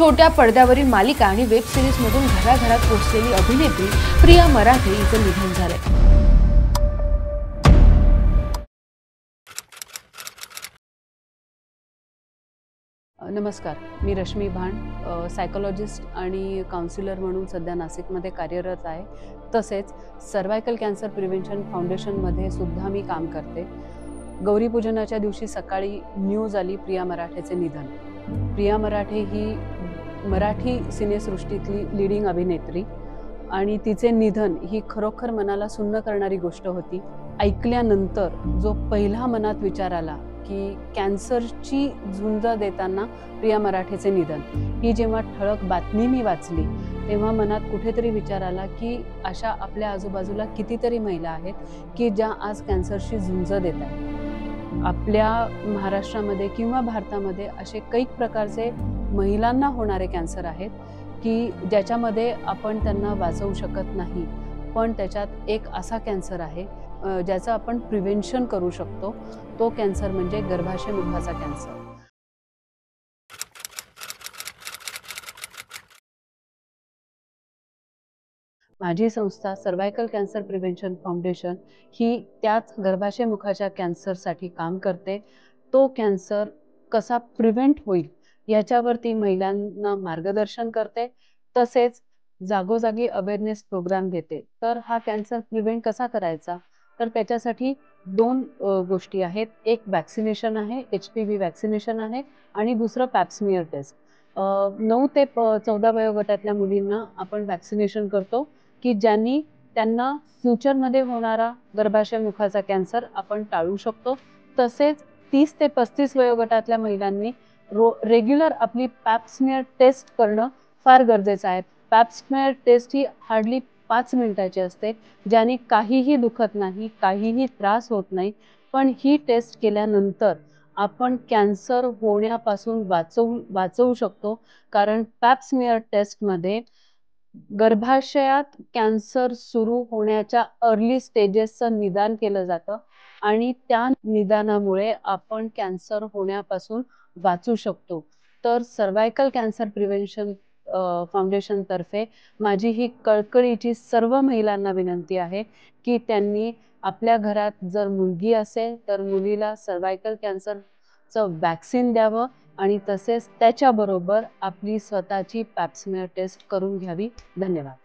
छोट्या पडद्यावरील मालिका आणि वेब सिरीजमधून घराघरात पोहोचलेली अभिनेत्री प्रिया मराठे हिचं निधन झालंय। नमस्कार, मी रश्मी भांड, सायकोलॉजिस्ट आणि काउन्सिलर म्हणून सध्या नाशिकमध्ये कार्यरत आहे। तसेच सर्वायकल कॅन्सर प्रिव्हेंशन फाउंडेशनमध्ये सुद्धा मी काम करते। गौरीपूजनाच्या दिवशी सकाळी न्यूज आली प्रिया मराठेचे निधन। प्रिया मराठे ही मराठी सिनेसृष्टीतली लीडिंग अभिनेत्री आणि तिचे निधन ही खरोखर मनाला सुन्न करणारी गोष्ट होती। ऐकल्यानंतर जो पहिला मनात विचार आला की कॅन्सरची झुंज देताना प्रिया मराठेचे निधन, ही जेव्हा ठळक बातमी मी वाचली तेव्हा मनात कुठेतरी विचार आला की अशा आपल्या आजूबाजूला कितीतरी महिला आहेत की ज्या आज कॅन्सरशी झुंज देत आहेत। आपल्या महाराष्ट्रामध्ये किंवा भारतामध्ये असे कैक प्रकारचे महिलांना होणारे कॅन्सर आहेत की ज्याच्यामध्ये आपण त्यांना वाचवू शकत नाही, पण त्याच्यात एक असा कॅन्सर आहे ज्याचं आपण प्रिव्हेंशन करू शकतो। तो कॅन्सर म्हणजे गर्भाशय मुखाचा कॅन्सर। माझी संस्था सर्वायकल कॅन्सर प्रिव्हेंशन फाउंडेशन ही त्याच गर्भाशय मुखाच्या कॅन्सरसाठी काम करते। तो कॅन्सर कसा प्रिव्हेंट होईल याच्यावरती महिलांना मार्गदर्शन करते, तसेच जागोजागी अवेअरनेस प्रोग्राम घेते। तर हा कॅन्सर प्रिव्हेंट कसा करायचा, तर त्याच्यासाठी दोन गोष्टी आहेत। एक वॅक्सिनेशन आहे, HPV वॅक्सिनेशन आहे, आणि दुसरं पॅप्समियर टेस्ट। 9 ते 14 वयोगटातल्या मुलींना आपण वॅक्सिनेशन करतो की ज्यांनी त्यांना फ्युचरमध्ये होणारा गर्भाशय मुखाचा कॅन्सर आपण टाळू शकतो। तसेच 30 ते 35 वयोगटातल्या महिलांनी रेग्युलर आपली पॅप्समियर टेस्ट करणं फार गरजेचं आहे। पॅप्समियर टेस्ट ही हार्डली 5 मिनिटाची असते, ज्याने काहीही दुखत नाही, काहीही त्रास होत नाही, पण ही टेस्ट केल्यानंतर आपण कॅन्सर होण्यापासून वाचवू शकतो। कारण पॅप्समियर टेस्टमध्ये गर्भाशयात कॅन्सर सुरू होण्याच्या अर्ली स्टेजेसचं निदान केलं जातं आणि त्या निदानामुळे आपण कॅन्सर होण्यापासून वाचू शकतो। तर सर्वायकल कॅन्सर प्रिव्हेंशन फाउंडेशन तर्फे माझी ही कळकळीची सर्व महिलांना विनंती आहे की त्यांनी आपल्या घरात जर मुलगी असेल तर मुलीला सर्वायकल कॅन्सरचं वॅक्सिन द्यावं आणि तसेच त्याच्याबरोबर आपली स्वतःची पॅप्समियर टेस्ट करून घ्यावी। धन्यवाद।